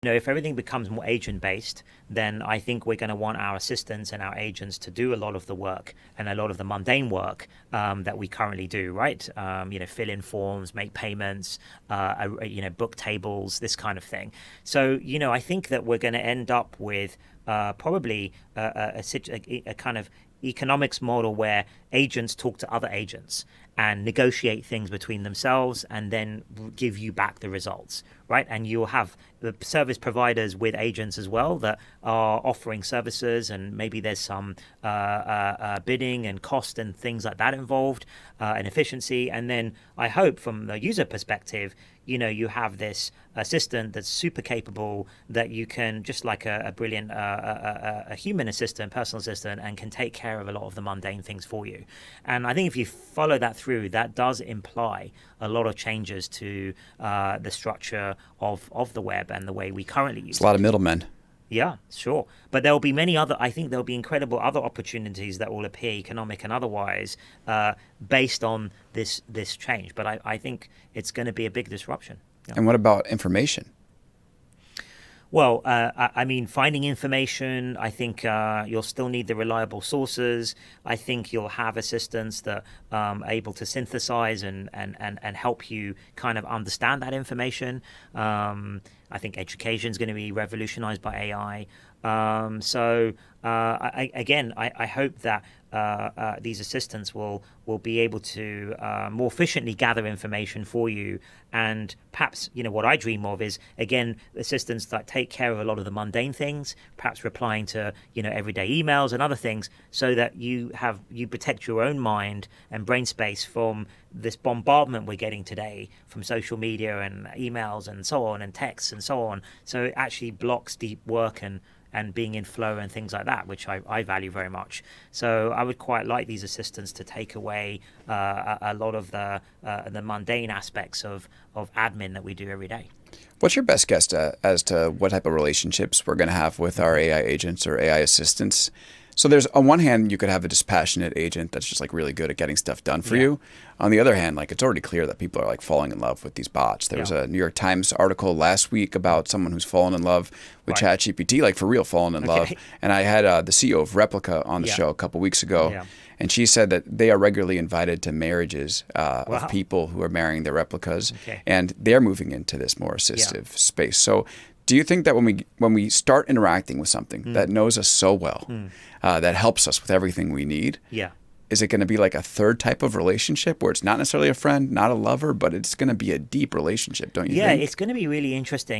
If everything becomes more agent based, then I think we're going to want our assistants and our agents to do a lot of the work and a lot of the mundane work that we currently do, right? Fill in forms, make payments, book tables, this kind of thing. So, I think that we're going to end up with probably a kind of economics model where agents talk to other agents and negotiate things between themselves and then give you back the results, right? And you'll have the service providers with agents as well that are offering services, and maybe there's some bidding and cost and things like that involved, and efficiency. And then I hope from the user perspective, you have this assistant that's super capable that you can, just like a brilliant a human assistant, personal assistant, and can take care of a lot of the mundane things for you. And I think if you follow that through, that does imply a lot of changes to the structure of the web and the way we currently use it. It's a lot of middlemen. Yeah, sure. But there'll be many other, I think there'll be incredible other opportunities that will appear, economic and otherwise, based on this change. But I think it's going to be a big disruption. Yeah. And what about information? Well, I mean, finding information, I think you'll still need the reliable sources. I think you'll have assistants that are able to synthesize and help you kind of understand that information. I think education is going to be revolutionized by AI. I hope that these assistants will be able to more efficiently gather information for you. And perhaps, what I dream of is, again, assistants that take care of a lot of the mundane things, perhaps replying to, everyday emails and other things, so that you protect your own mind and brain space from this bombardment we're getting today from social media and emails and so on, and texts and so on. So it actually blocks deep work and being in flow and things like that, which I value very much. So I would quite like these assistants to take away a lot of the mundane aspects of admin that we do every day. What's your best guess as to what type of relationships we're going to have with our AI agents or AI assistants? So there's, on one hand, you could have a dispassionate agent that's just like really good at getting stuff done for you. On the other hand, like it's already clear that people are like falling in love with these bots. There was a New York Times article last week about someone who's fallen in love with ChatGPT, like for real fallen in love. And I had the CEO of Replica on the show a couple weeks ago. And she said that they are regularly invited to marriages of people who are marrying their replicas. And they're moving into this more assistive space. So do you think that when we start interacting with something that knows us so well, that helps us with everything we need, is it going to be like a third type of relationship where it's not necessarily a friend, not a lover, but it's going to be a deep relationship, don't you think? Yeah, it's going to be really interesting.